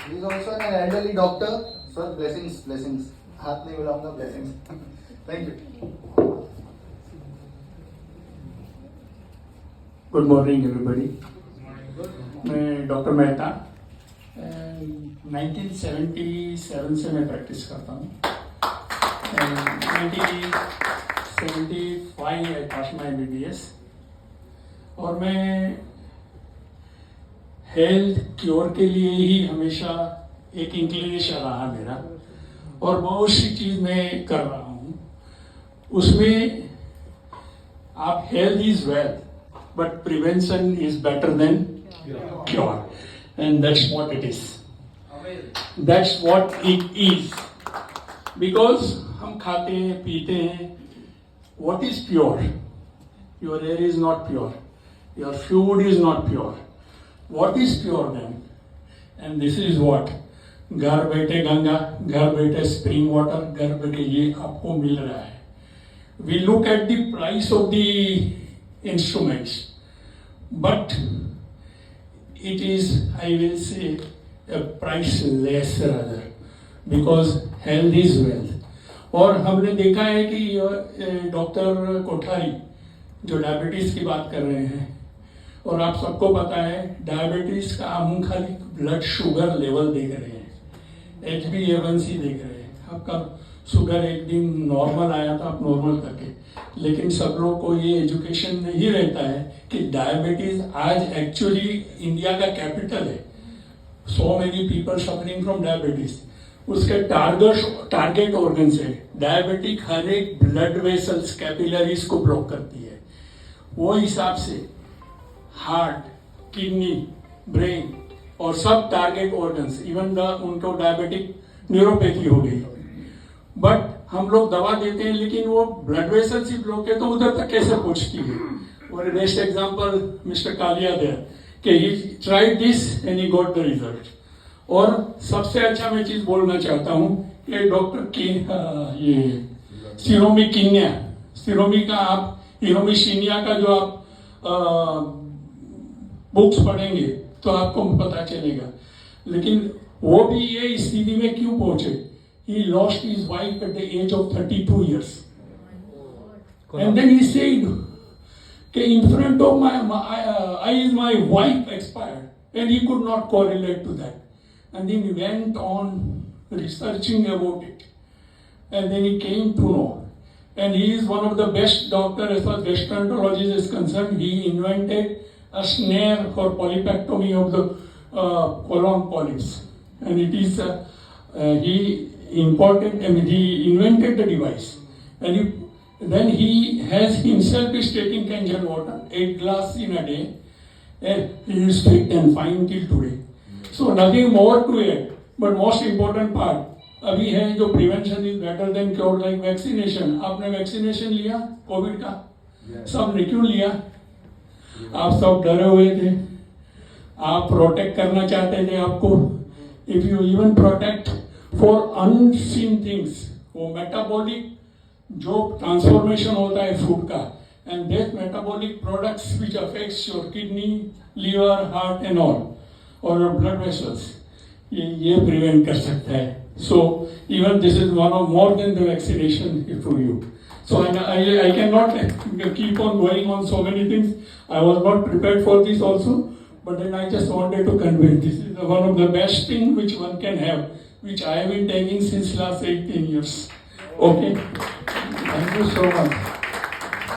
He is also an elderly doctor. Sir, blessings, blessings. हाथ नहीं मिलाऊंगा, blessings. Thank you. Good morning everybody. मैं doctor Mehta 1977 से मैं practice करता हूँ. 1975 आई पास माई MBBS और मैं हेल्थ क्योर के लिए ही हमेशा एक इंक्लिनेशन रहा मेरा और बहुत सी चीज़ मैं कर रहा हूँ. उसमें आप health is wealth but prevention is better than cure, and that's what it is. That's what it is. Because हम खाते हैं पीते हैं. What is pure? Your air is not pure. Your food is not pure. What is pure then? And this is what घर बैठे गंगा, घर बैठे spring water, घर बैठे ये आपको मिल रहा है. We look at the price of the instruments, but it is, I will say, a priceless rather, because health is wealth. और हमने देखा है कि डॉक्टर कोठारी जो डायबिटीज की बात कर रहे हैं, और आप सबको पता है डायबिटीज का हम खाली ब्लड शुगर लेवल देख रहे हैं, HbA1c देख रहे हैं. आपका शुगर एक दिन नॉर्मल आया था, आप नॉर्मल करके, लेकिन सब लोग को ये एजुकेशन नहीं रहता है कि डायबिटीज आज एक्चुअली इंडिया का कैपिटल है. So many people suffering from diabetes. उसके टारगेट ऑर्गन से डायबिटिक हर एक ब्लड वेसल्स कैपिलरीज को ब्लॉक करती है. वो हिसाब से हार्ट, किडनी, ब्रेन और सब टारगेट ऑर्गन्स, इवन उनको डायबिटिक न्यूरोपैथी हो गई. बट हम लोग दवा देते हैं लेकिन वो ब्लड वेसल्स ही ब्लॉक है, तो उधर तक कैसे पहुंचती है. और best example mister Kalia there कि he tried this and he got the result. और सबसे अच्छा मैं चीज बोलना चाहता हूं कि डॉक्टर की ये सिरोमी कीनिया, सिरोमी का आप हिरोमी शीनिया का जो आप बुक्स पढ़ेंगे तो आपको पता चलेगा. लेकिन वो भी ये स्थिति में क्यों पहुंचे. He lost his wife at the age of 32 years. And then he said, in front of my eyes, my wife expired. And he could not correlate to that. And then he went on researching about it. And then he came to know. And he is one of the best doctors as far as gastroenterology is concerned. He invented a snare for polypectomy of the colon polyps. And it is, he invented the device, and then he has himself is taking Kangen water, 8 glasses in a day, and he is fit and fine till today. So nothing more to it, but most important part अभी है जो prevention is better than cure, like vaccination. आपने vaccination लिया Covid का? सबने क्यों लिया? आप सब डरे हुए थे, आप प्रोटेक्ट करना चाहते थे आपको. If you even protect for unseen things, वो मेटाबॉलिक जो ट्रांसफॉर्मेशन होता है फूड का, and that metabolic products which affects your kidney, liver, heart and all, or your blood vessels, ये prevent कर सकता है. So even this is one of more than the vaccination for you. So I cannot keep on going on so many things. I was not prepared for this also, but then I just wanted to convey this is one of the best thing which one can have, which I have been taking since last 18 years. Okay. Thank you so much.